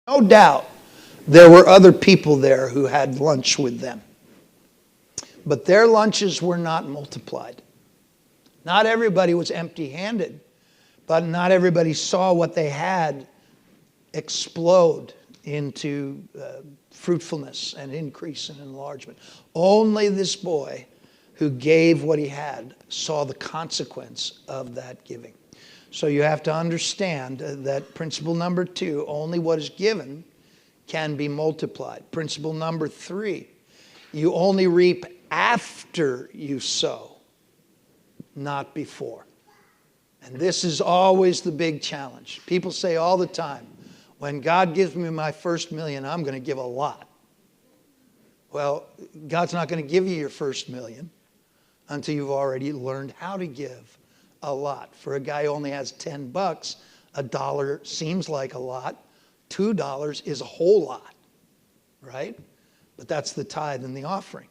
No doubt there were other people there who had lunch with them. But their lunches were not multiplied. Not everybody was empty-handed, but not everybody saw what they had explode into fruitfulness and increase and enlargement. Only this boy who gave what he had saw the consequence of that giving. So you have to understand that principle number 2, only what is given can be multiplied. Principle number 3, you only reap after you sow, not before. And this is always the big challenge. People say all the time, when God gives me my first million, I'm going to give a lot. Well, God's not going to give you your first million until you've already learned how to give a lot. For a guy who only has $10, $1 seems like a lot. $2 is a whole lot, right? But that's the tithe and the offering.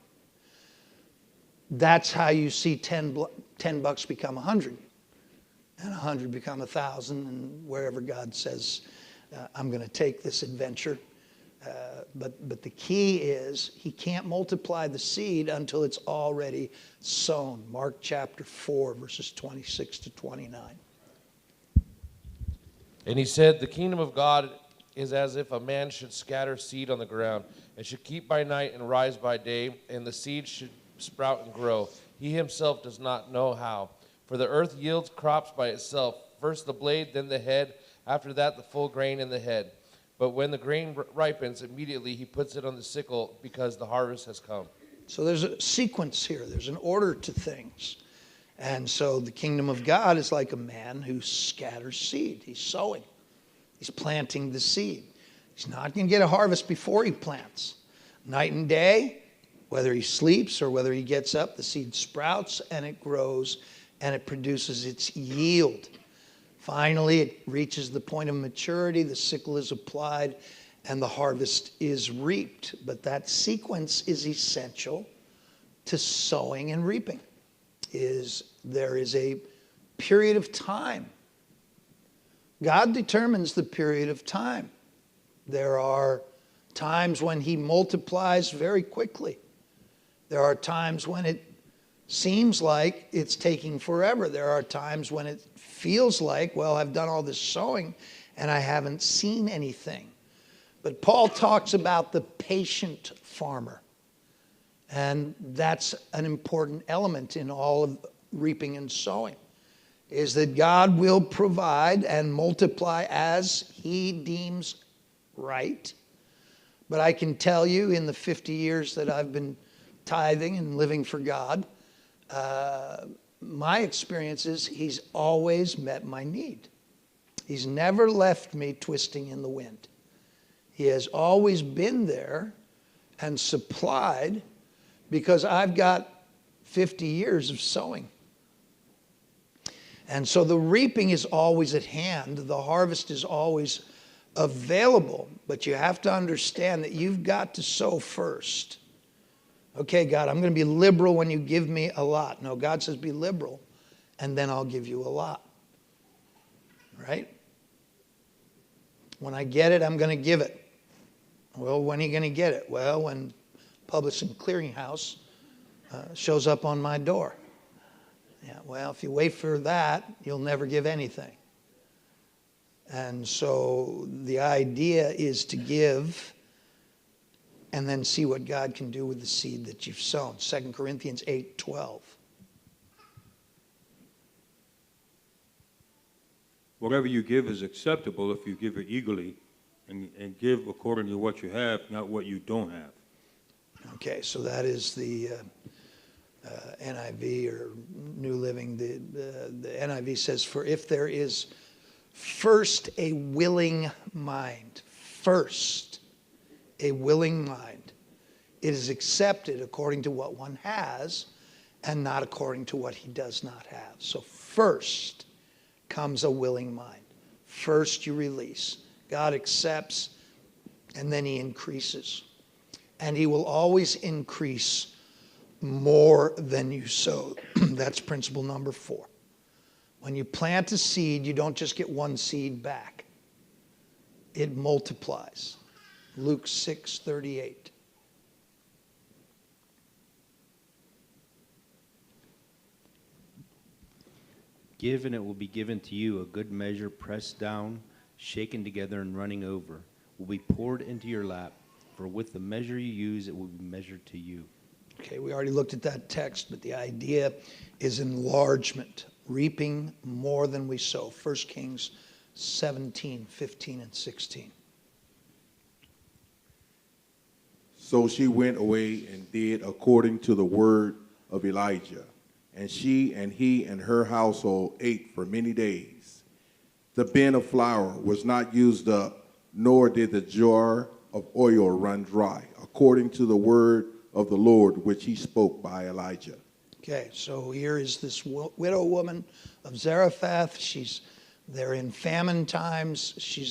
That's how you see $10 become 100, and 100 become 1,000, and wherever God says, I'm going to take this adventure. But the key is he can't multiply the seed until it's already sown. Mark chapter 4, verses 26 to 29. And he said, the kingdom of God is as if a man should scatter seed on the ground, and should keep by night and rise by day, and the seed should sprout and grow. He himself does not know how. For the earth yields crops by itself, first the blade, then the head, after that the full grain in the head. But when the grain ripens, immediately he puts it on the sickle, because the harvest has come. So there's a sequence here. There's an order to things. And so the kingdom of God is like a man who scatters seed. He's sowing. He's planting the seed. He's not going to get a harvest before he plants. Night and day, whether he sleeps or whether he gets up, the seed sprouts and it grows and it produces its yield. Finally, it reaches the point of maturity, the sickle is applied, and the harvest is reaped. But that sequence is essential to sowing and reaping. There is a period of time. God determines the period of time. There are times when he multiplies very quickly. There are times when it seems like it's taking forever. There are times when it feels like, well, I've done all this sowing and I haven't seen anything. But Paul talks about the patient farmer. And that's an important element in all of reaping and sowing, is that God will provide and multiply as he deems right. But I can tell you, in the 50 years that I've been tithing and living for God, my experience is he's always met my need. He's never left me twisting in the wind. He has always been there and supplied, because I've got 50 years of sowing. And so the reaping is always at hand. The harvest is always available. But you have to understand that you've got to sow first. Okay, God, I'm going to be liberal when you give me a lot. No, God says be liberal, and then I'll give you a lot. Right? When I get it, I'm going to give it. Well, when are you going to get it? Well, when Publishing Clearinghouse shows up on my door. Yeah, well, if you wait for that, you'll never give anything. And so the idea is to give and then see what God can do with the seed that you've sown. 2 Corinthians 8:12. Whatever you give is acceptable if you give it eagerly and give according to what you have, not what you don't have. Okay, so that is the NIV or New Living. The NIV says, for if there is first a willing mind, first a willing mind, it is accepted according to what one has and not according to what he does not have. So first comes a willing mind. First you release. God accepts, and then he increases. And he will always increase more than you sow. That's principle number 4. When you plant a seed, you don't just get one seed back. it multiplies. Luke 6:38. Give, and it will be given to you, a good measure, pressed down, shaken together, and running over, will be poured into your lap. For with the measure you use, it will be measured to you. Okay, we already looked at that text, but the idea is enlargement, reaping more than we sow. 1 Kings 17:15 and 16. So she went away and did according to the word of Elijah. And she and he and her household ate for many days. The bin of flour was not used up, nor did the jar of oil run dry, according to the word of the Lord which he spoke by Elijah. Okay, so here is this widow woman of Zarephath. They're in famine times. She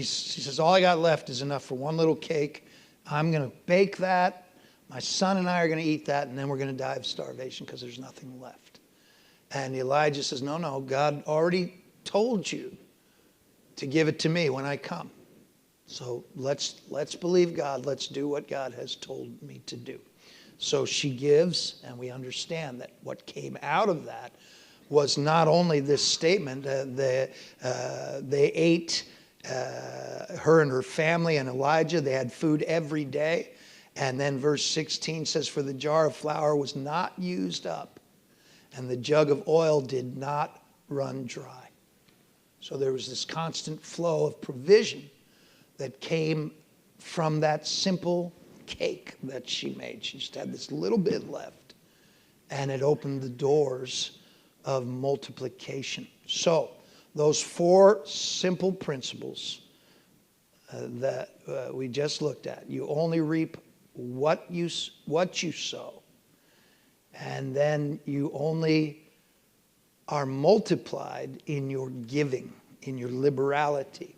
says, all I got left is enough for one little cake. I'm going to bake that. My son and I are going to eat that, and then we're going to die of starvation because there's nothing left. And Elijah says, no, God already told you to give it to me when I come. So let's believe God. Let's do what God has told me to do. So she gives, and we understand that what came out of that was not only this statement. They ate, her and her family and Elijah. They had food every day. And then verse 16 says, for the jar of flour was not used up, and the jug of oil did not run dry. So there was this constant flow of provision that came from that simple cake that she made. She just had this little bit left, and it opened the doors of multiplication. So those four simple principles that we just looked at. You only reap what you sow, and then you only are multiplied in your giving, in your liberality.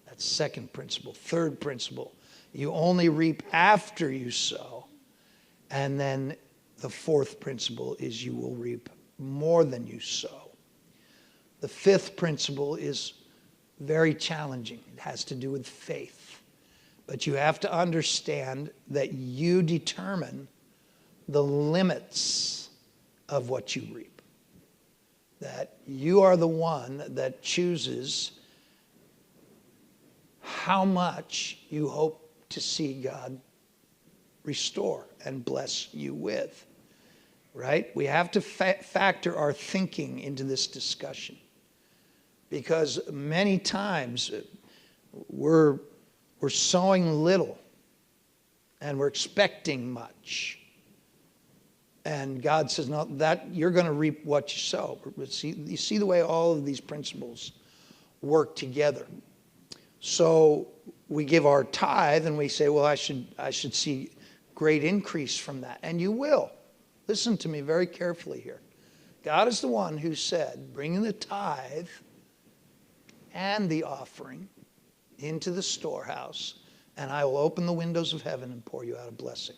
That's second principle. Third principle, you only reap after you sow. And then the fourth principle is you will reap more than you sow. The fifth principle is very challenging. It has to do with faith. But you have to understand that you determine the limits of what you reap. That you are the one that chooses how much you hope to see God restore and bless you with. Right? We have to factor our thinking into this discussion. Because many times we're sowing little and we're expecting much. And God says, no, that you're going to reap what you sow. You see the way all of these principles work together. So we give our tithe and we say, well, I should see great increase from that. And you will. Listen to me very carefully here. God is the one who said, bring the tithe and the offering into the storehouse, and I will open the windows of heaven and pour you out a blessing.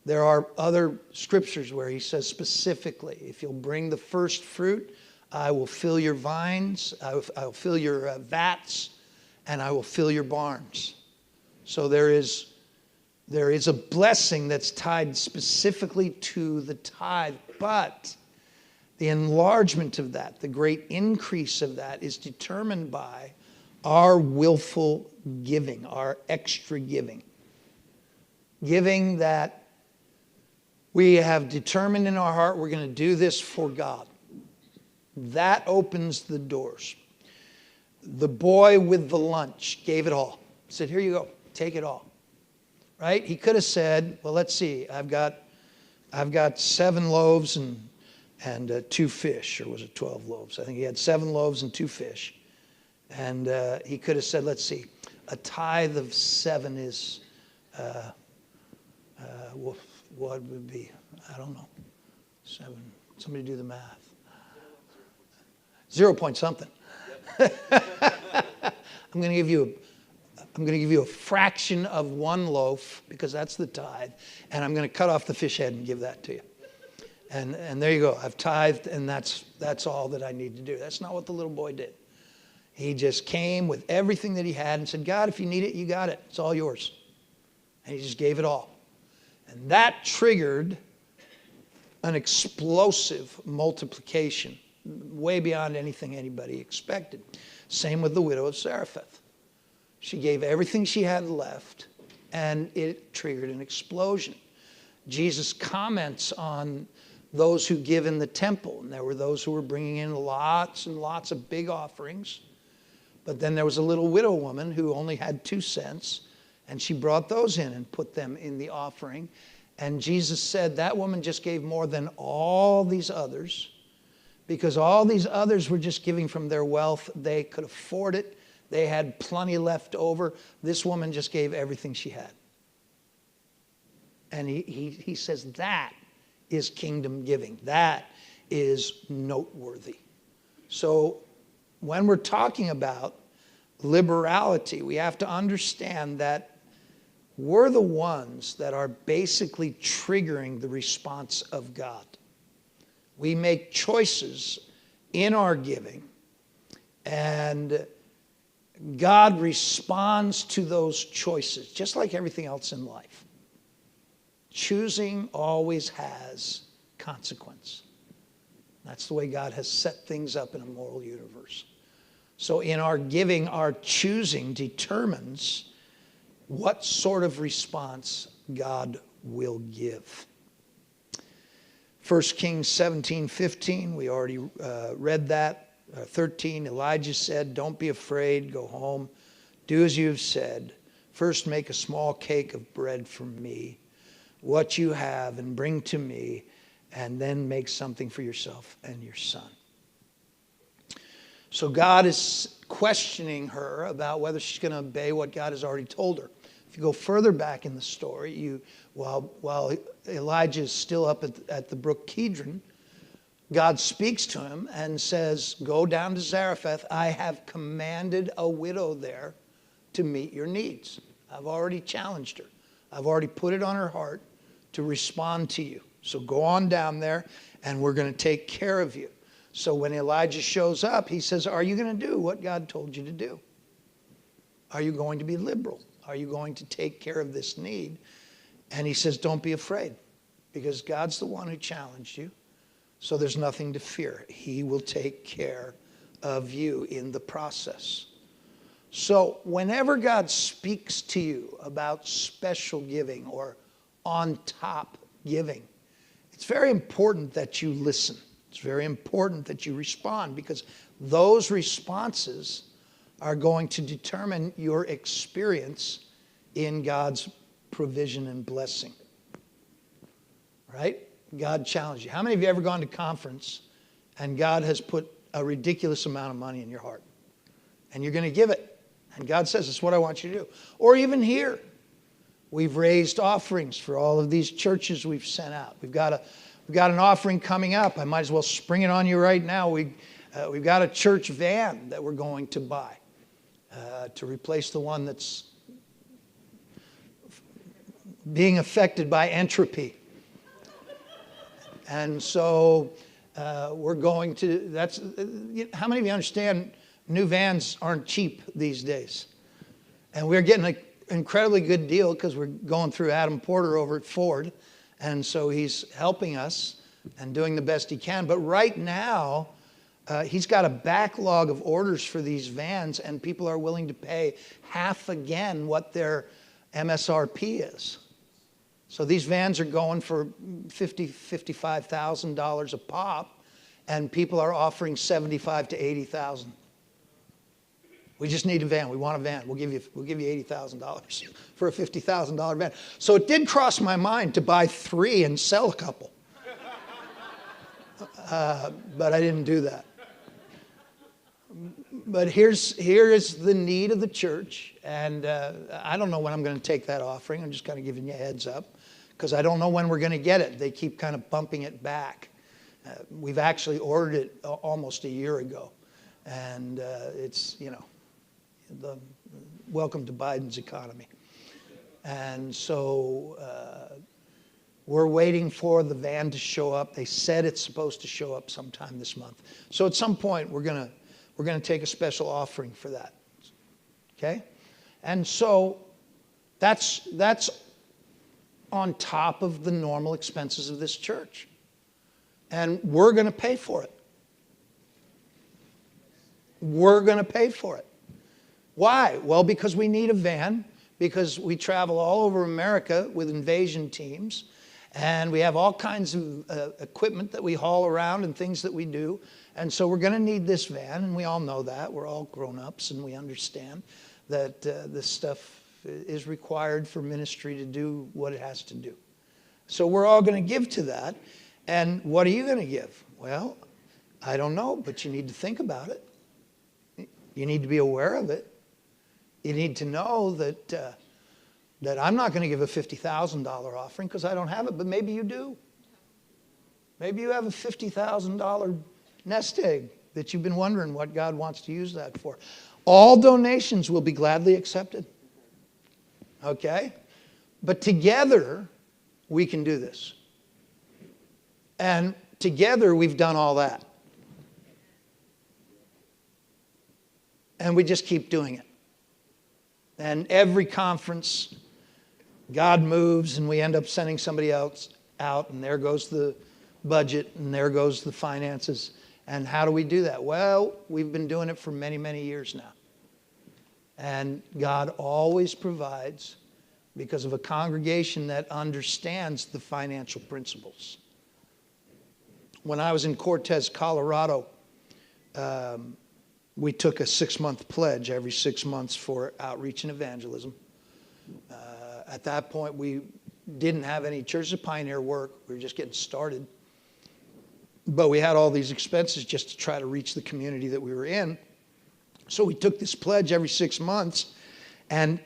There are other scriptures where he says specifically, if you'll bring the first fruit, I will fill your vines, I will fill your vats, and I will fill your barns. So there is a blessing that's tied specifically to the tithe, but the enlargement of that, the great increase of that, is determined by our willful giving, our extra giving. Giving that we have determined in our heart we're going to do this for God. That opens the doors. The boy with the lunch gave it all. He said, here you go, take it all. Right? He could have said, well, let's see, I've got 7 loaves and 2 fish, or was it 12 loaves? I think he had 7 loaves and 2 fish. And he could have said, let's see, a tithe of 7 is, what would be? I don't know. 7. Somebody do the math. 0 point something. I'm going to give you a fraction of 1 loaf, because that's the tithe, and I'm going to cut off the fish head and give that to you. And there you go. I've tithed, and that's all that I need to do. That's not what the little boy did. He just came with everything that he had and said, God, if you need it, you got it. It's all yours. And he just gave it all. And that triggered an explosive multiplication, way beyond anything anybody expected. Same with the widow of Zarephath. She gave everything she had left, and it triggered an explosion. Jesus comments on those who give in the temple, and there were those who were bringing in lots and lots of big offerings. But then there was a little widow woman who only had 2 cents, and she brought those in and put them in the offering. And Jesus said that woman just gave more than all these others, because all these others were just giving from their wealth. They could afford it. They had plenty left over. This woman just gave everything she had. And he says that is kingdom giving. That is noteworthy. So when we're talking about liberality, we have to understand that we're the ones that are basically triggering the response of God. We make choices in our giving, and God responds to those choices, just like everything else in life. Choosing always has consequence. That's the way God has set things up in a moral universe. So in our giving, our choosing determines what sort of response God will give. 1 Kings 17:15, we already read that. 13, Elijah said, don't be afraid, go home, do as you have said. First make a small cake of bread for me, what you have, and bring to me, and then make something for yourself and your son. So God is questioning her about whether she's going to obey what God has already told her. If you go further back in the story, while Elijah is still up at the brook Kidron, God speaks to him and says, go down to Zarephath. I have commanded a widow there to meet your needs. I've already challenged her. I've already put it on her heart to respond to you. So go on down there, and we're going to take care of you. So when Elijah shows up, he says, are you going to do what God told you to do? Are you going to be liberal? Are you going to take care of this need? And he says, don't be afraid, because God's the one who challenged you. So there's nothing to fear. He will take care of you in the process. So whenever God speaks to you about special giving or on top giving, it's very important that you listen. It's very important that you respond, because those responses are going to determine your experience in God's provision and blessing. Right? God challenged you. How many of you have ever gone to conference and God has put a ridiculous amount of money in your heart? And you're going to give it. And God says, it's what I want you to do. Or even here, we've raised offerings for all of these churches we've sent out. We've got an offering coming up. I might as well spring it on you right now. We've got a church van that we're going to buy to replace the one that's being affected by entropy. And so we're going to, how many of you understand new vans aren't cheap these days? And we're getting an incredibly good deal because we're going through Adam Porter over at Ford. And so he's helping us and doing the best he can. But right now, he's got a backlog of orders for these vans, and people are willing to pay half again what their MSRP is. So these vans are going for $50,000, $55,000 a pop, and people are offering $75,000 to $80,000. We just need a van. We want a van. We'll give you $80,000 for a $50,000 van. So it did cross my mind to buy 3 and sell a couple, but I didn't do that. But here is the need of the church, and I don't know when I'm going to take that offering. I'm just kind of giving you a heads up, because I don't know when we're going to get it. They keep kind of bumping it back. We've actually ordered it almost a year ago, and it's, the welcome to Biden's economy. And so we're waiting for the van to show up. They said it's supposed to show up sometime this month. So at some point, we're going we're going to take a special offering for that. Okay? And so that's on top of the normal expenses of this church. And we're going to pay for it. We're going to pay for it. Why? Well, because we need a van, because we travel all over America with invasion teams, and we have all kinds of equipment that we haul around and things that we do. And so we're going to need this van, and we all know that. We're all grown-ups, and we understand that this stuff is required for ministry to do what it has to do. So we're all going to give to that. And what are you going to give? Well, I don't know, but you need to think about it. You need to be aware of it. You need to know that that I'm not going to give a $50,000 offering because I don't have it, but maybe you do. Maybe you have a $50,000 nest egg that you've been wondering what God wants to use that for. All donations will be gladly accepted. Okay? But together, we can do this. And together, we've done all that. And we just keep doing it. And every conference, God moves and we end up sending somebody else out, and there goes the budget and there goes the finances. And how do we do that? Well, we've been doing it for many, many years now. And God always provides because of a congregation that understands the financial principles. When I was in Cortez, Colorado, we took a 6-month pledge every 6 months for outreach and evangelism. At that point, we didn't have any Church of Pioneer work. We were just getting started. But we had all these expenses just to try to reach the community that we were in. So we took this pledge every 6 months. And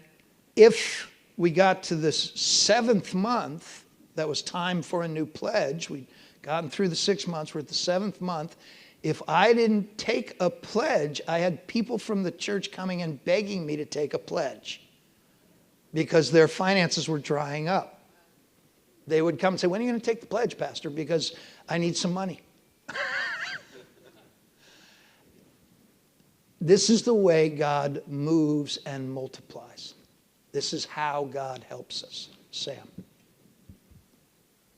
if we got to this 7th month, that was time for a new pledge. We'd gotten through the 6 months. We're at the 7th month. If I didn't take a pledge, I had people from the church coming and begging me to take a pledge because their finances were drying up. They would come and say, when are you going to take the pledge, Pastor? Because I need some money. This is the way God moves and multiplies. This is how God helps us. Sam.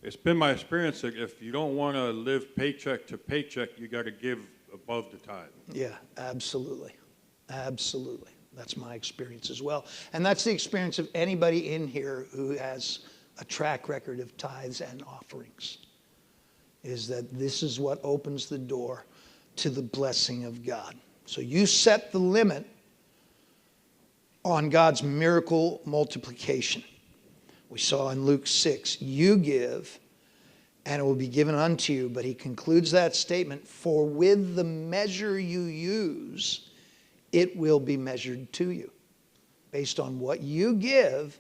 It's been my experience that if you don't want to live paycheck to paycheck, you got to give above the tithe. Yeah, absolutely. Absolutely. That's my experience as well. And that's the experience of anybody in here who has a track record of tithes and offerings, is that this is what opens the door to the blessing of God. So you set the limit on God's miracle multiplication. We saw in Luke 6, you give, and it will be given unto you. But he concludes that statement, for with the measure you use, it will be measured to you. Based on what you give,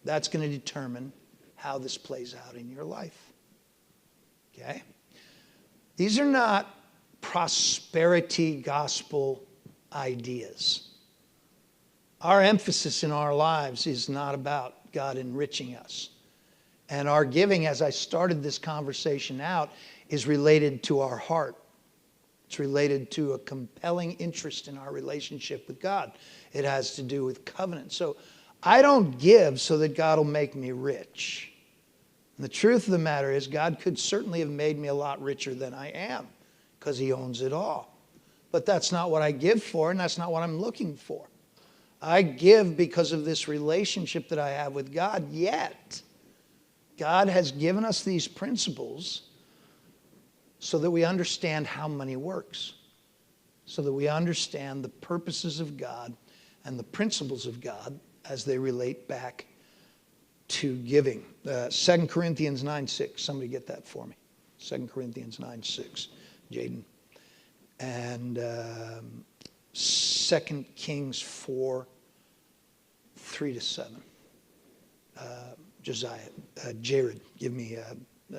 that's going to determine how this plays out in your life. Okay? These are not prosperity gospel ideas. Our emphasis in our lives is not about God enriching us. And our giving, as I started this conversation out, is related to our heart. It's related to a compelling interest in our relationship with God. It has to do with covenant. So I don't give so that God will make me rich. And the truth of the matter is, God could certainly have made me a lot richer than I am because he owns it all. But that's not what I give for, and that's not what I'm looking for. I give because of this relationship that I have with God, yet God has given us these principles so that we understand how money works, so that we understand the purposes of God and the principles of God as they relate back to giving. 2 Corinthians 9:6. Somebody get that for me. 2 Corinthians 9:6. Jaden. And 2 Kings 4:3-7. Josiah, Jared, give me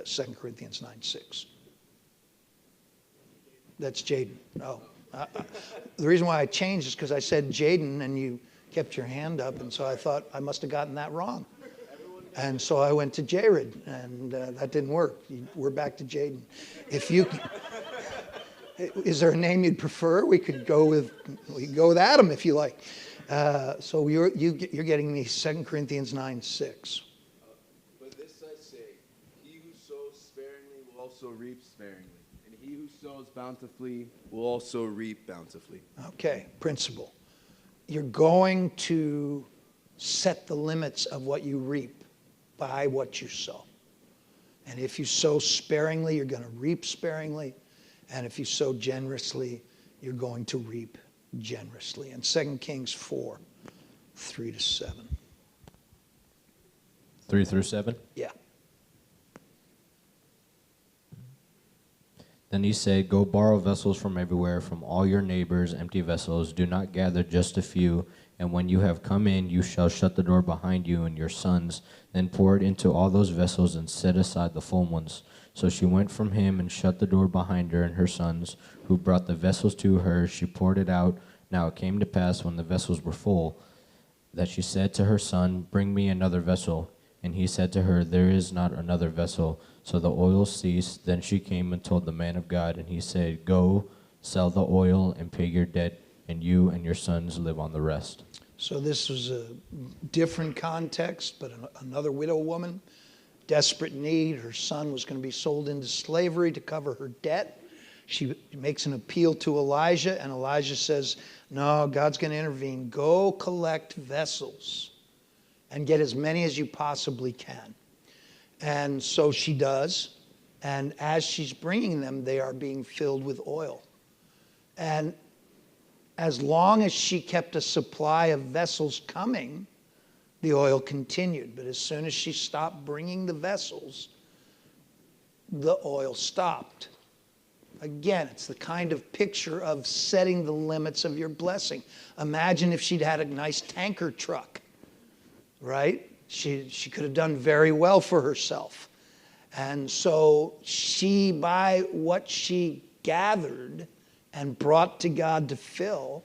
2 Corinthians 9:6. That's Jaden. Oh, the reason why I changed is because I said Jaden and you kept your hand up, and so I thought I must have gotten that wrong. And so I went to Jared, and that didn't work. We're back to Jaden. Is there a name you'd prefer? We could go with Adam if you like. So you're getting me 2 Corinthians 9:6. But this I say, he who sows sparingly will also reap sparingly, and he who sows bountifully will also reap bountifully. Okay, principle. You're going to set the limits of what you reap by what you sow. And if you sow sparingly, you're going to reap sparingly. And if you sow generously, you're going to reap generously. And 2 Kings 4, 3-7. 3 through 7? Yeah. Then he said, Go borrow vessels from everywhere, from all your neighbors, empty vessels. Do not gather just a few. And when you have come in, you shall shut the door behind you and your sons. Then pour it into all those vessels and set aside the full ones. So she went from him and shut the door behind her and her sons, who brought the vessels to her. She poured it out. Now it came to pass, when the vessels were full, that she said to her son, Bring me another vessel. And he said to her, There is not another vessel. So the oil ceased. Then she came and told the man of God, and he said, Go, sell the oil and pay your debt, and you and your sons live on the rest. So this was a different context, but another widow woman, desperate need. Her son was going to be sold into slavery to cover her debt. She makes an appeal to Elijah, and Elijah says, No, God's going to intervene. Go collect vessels and get as many as you possibly can. And so she does. And as she's bringing them, they are being filled with oil. And as long as she kept a supply of vessels coming, the oil continued. But as soon as she stopped bringing the vessels, the oil stopped. Again, it's the kind of picture of setting the limits of your blessing. Imagine if she'd had a nice tanker truck, right? She could have done very well for herself. And so she, by what she gathered and brought to God to fill,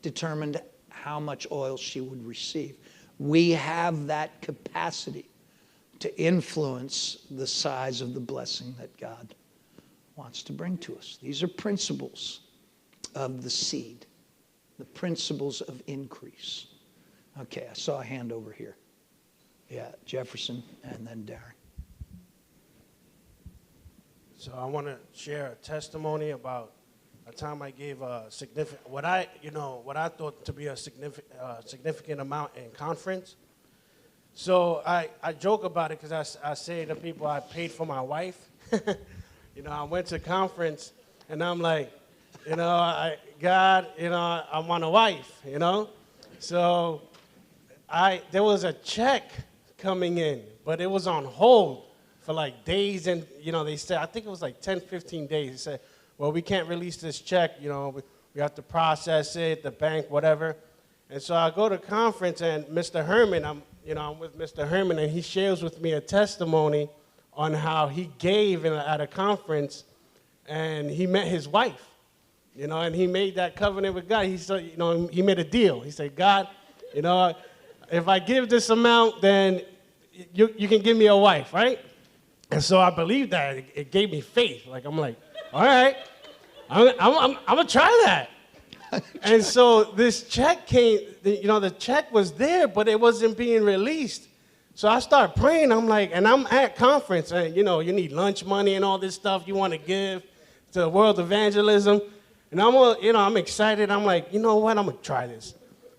determined how much oil she would receive. We have that capacity to influence the size of the blessing that God wants to bring to us. These are principles of the seed, the principles of increase. Okay, I saw a hand over here. Yeah, Jefferson and then Darren. So I want to share a testimony about a time I gave a significant, what I thought to be a significant amount in conference. So I joke about it because I say to people I paid for my wife. I went to conference and I'm like, God, I want a wife, So there was a check coming in, but it was on hold for like days, and they said, I think it was like 10, 15 days. They said, well, we can't release this check, we have to process it, the bank, whatever. And so I go to conference, and Mr. Herman, I'm with Mr. Herman, and he shares with me a testimony on how he gave at a conference, and he met his wife, and he made that covenant with God. He said, he made a deal. He said, God, if I give this amount, then you can give me a wife, right? And so I believed that. It gave me faith. I'm like, all right, I'm going to try that. And so this check came, the check was there, but it wasn't being released. So I started praying. I'm like, and I'm at conference, and you need lunch money and all this stuff you want to give to world evangelism. And I'm excited. I'm like, you know what? I'm going to try this.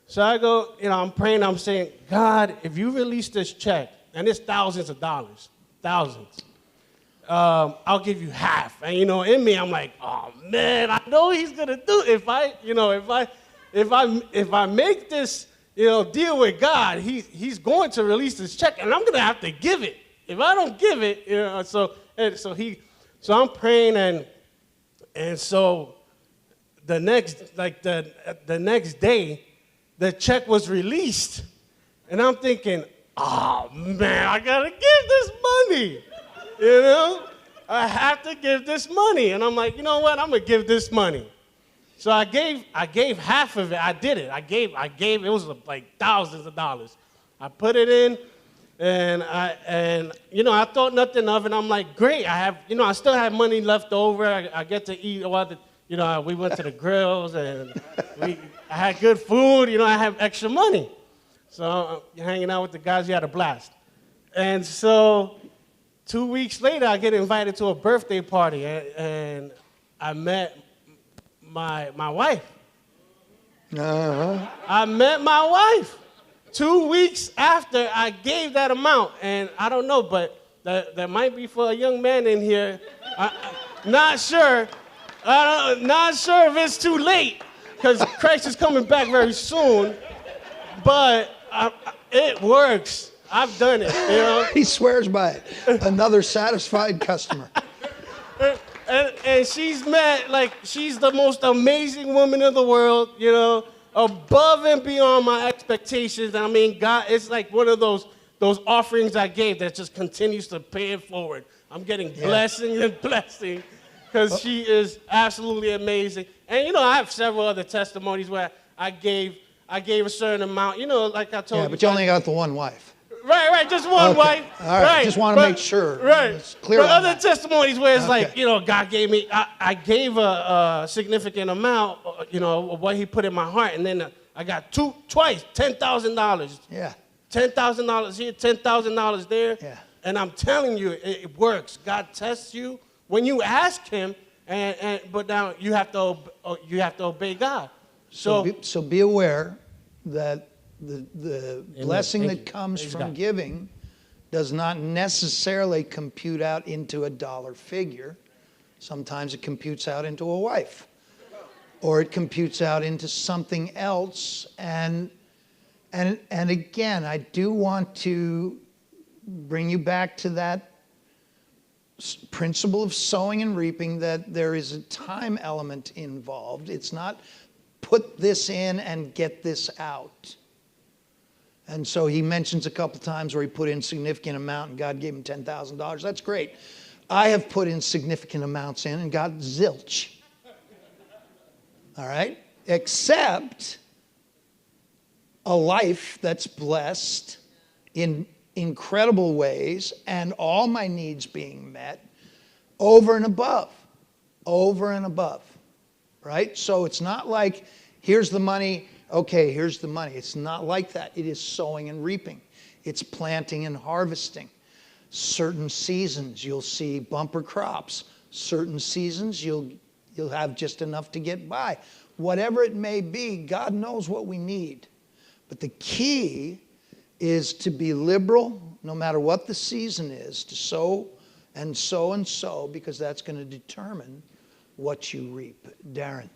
So I go, I'm praying. I'm saying, God, if you release this check, and it's thousands of dollars, thousands, I'll give you half. And in me, I'm like, oh man, I know he's gonna do it. If I make this, deal with God, he's going to release this check, and I'm gonna have to give it. If I don't give it, so I'm praying, and so the next day, the check was released, and I'm thinking, oh man, I gotta give this money. I have to give this money. And I'm like, you know what? I'm going to give this money. So I gave half of it. I did it. I gave, it was like thousands of dollars. I put it in, And I thought nothing of it. I'm like, great. I have, I still have money left over. I get to eat all the, we went to the grills and I had good food. I have extra money. So hanging out with the guys, you had a blast. And so 2 weeks later, I get invited to a birthday party, and I met my wife. Uh-huh. I met my wife 2 weeks after I gave that amount. And I don't know, but that might be for a young man in here. Not sure. Not sure if it's too late, because Christ is coming back very soon. But it works. I've done it, He swears by it. Another satisfied customer. And she's she's the most amazing woman in the world, above and beyond my expectations. I mean, God, it's like one of those offerings I gave that just continues to pay it forward. I'm getting blessing and blessing because she is absolutely amazing. And, I have several other testimonies where I gave a certain amount, like I told you. Yeah, but you only got the one wife. Right, just one wife. All right, just want to make sure. Right. It's clear but on other that. testimonies where it's like, God gave me, I gave a significant amount, of what he put in my heart, and then I got twice, $10,000. Yeah. $10,000 here, $10,000 there. Yeah. And I'm telling you, it works. God tests you when you ask him, but now you have to obey God. So be aware that the blessing that comes from giving does not necessarily compute out into a dollar figure. Sometimes it computes out into a wife, or it computes out into something else. And again, I do want to bring you back to that principle of sowing and reaping, that there is a time element involved. It's not put this in and get this out. And so he mentions a couple times where he put in significant amount and God gave him $10,000. That's great. I have put in significant amounts in and got zilch. All right? Except a life that's blessed in incredible ways and all my needs being met over and above. Over and above. Right? So it's not like, here's the money, okay, here's the money. It's not like that. It is sowing and reaping. It's planting and harvesting. Certain seasons you'll see bumper crops. Certain seasons you'll have just enough to get by. Whatever it may be, God knows what we need. But the key is to be liberal, no matter what the season is, to sow and sow and sow, because that's going to determine what you reap. Darren.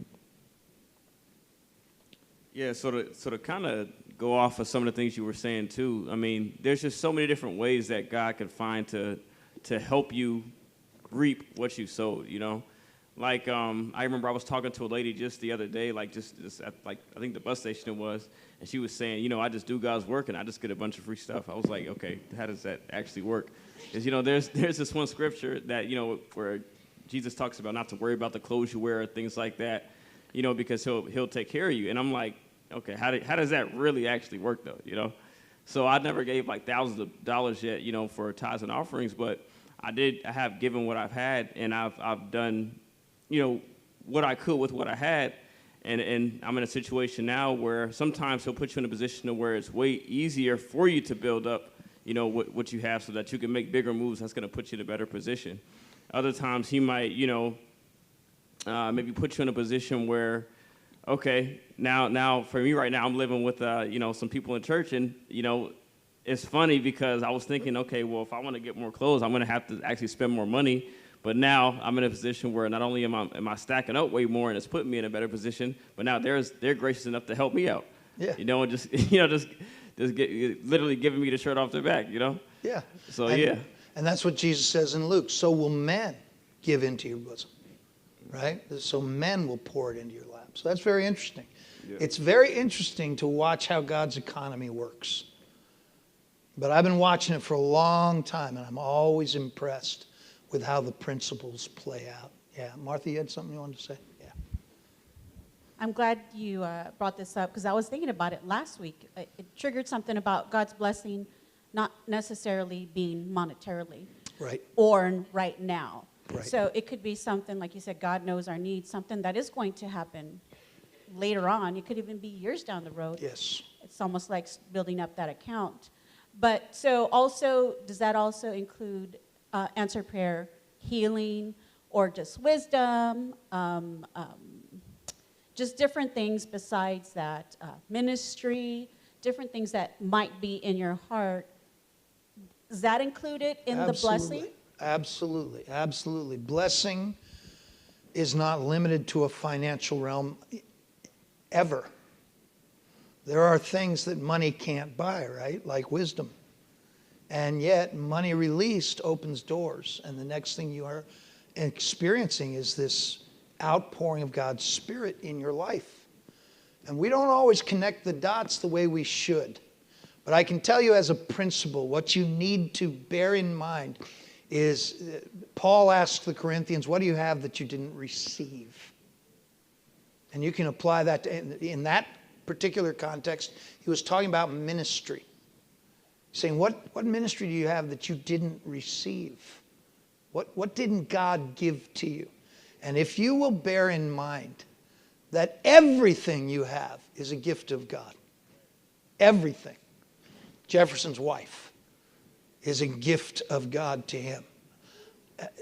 Yeah, so to kind of go off of some of the things you were saying too, I mean, there's just so many different ways that God could find to help you reap what you sowed, Like, I remember I was talking to a lady just the other day, just at, I think the bus station it was, and she was saying, I just do God's work and I just get a bunch of free stuff. I was like, okay, how does that actually work? Because, there's this one scripture that, where Jesus talks about not to worry about the clothes you wear or things like that, because he'll take care of you. And I'm like, okay, how does that really actually work though, So I never gave thousands of dollars yet, for tithes and offerings, but I have given what I've had, and I've done, what I could with what I had. And I'm in a situation now where sometimes he'll put you in a position to where it's way easier for you to build up, what you have so that you can make bigger moves that's going to put you in a better position. Other times he might, maybe put you in a position where, okay, now for me right now, I'm living with, some people in church, and, it's funny because I was thinking, okay, well, if I want to get more clothes, I'm going to have to actually spend more money. But now I'm in a position where not only am I stacking up way more and it's putting me in a better position, but now they're gracious enough to help me out. Yeah. And just literally giving me the shirt off their back, Yeah. So, and that's what Jesus says in Luke. So will men give into your bosom, right? So men will pour it into your lap. So that's very interesting. Yeah. It's very interesting to watch how God's economy works. But I've been watching it for a long time, and I'm always impressed with how the principles play out. Yeah, Martha, you had something you wanted to say? Yeah. I'm glad you brought this up because I was thinking about it last week. It triggered something about God's blessing not necessarily being monetarily Right. or right now. Right. So it could be something, like you said, God knows our needs, something that is going to happen later on. It could even be years down the road. Yes. It's almost like building up that account. But so also, does that also include answer prayer, healing, or just wisdom, just different things besides that, ministry, different things that might be in your heart? Is that included in the blessing? Absolutely, absolutely. Blessing is not limited to a financial realm ever. There are things that money can't buy, right? Like wisdom. And yet, money released opens doors. And the next thing you are experiencing is this outpouring of God's Spirit in your life. And we don't always connect the dots the way we should. But I can tell you as a principle, what you need to bear in mind is Paul asked the Corinthians, what do you have that you didn't receive? And you can apply that in that particular context. He was talking about ministry. Saying, what ministry do you have that you didn't receive? What didn't God give to you? And if you will bear in mind that everything you have is a gift of God. Everything. Jefferson's wife is a gift of God to him.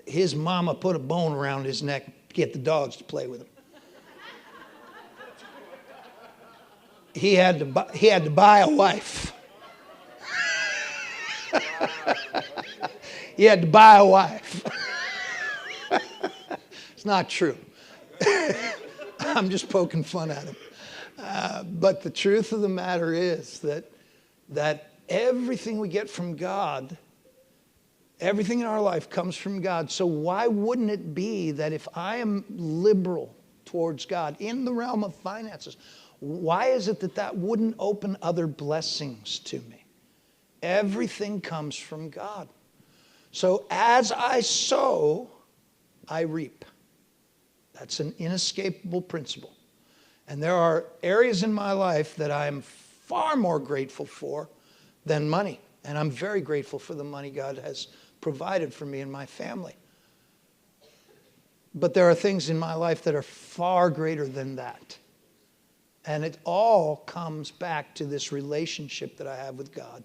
His mama put a bone around his neck to get the dogs to play with him. He had to buy a wife. He had to buy a wife. It's not true. I'm just poking fun at him. But the truth of the matter is that everything we get from God, everything in our life comes from God. So why wouldn't it be that if I am liberal towards God in the realm of finances, why is it that wouldn't open other blessings to me? Everything comes from God. So as I sow, I reap. That's an inescapable principle. And there are areas in my life that I'm far more grateful for than money. And I'm very grateful for the money God has provided for me and my family. But there are things in my life that are far greater than that. And it all comes back to this relationship that I have with God.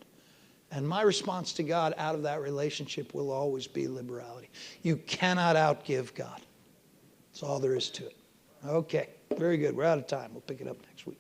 And my response to God out of that relationship will always be liberality. You cannot outgive God. That's all there is to it. Okay, very good. We're out of time. We'll pick it up next week.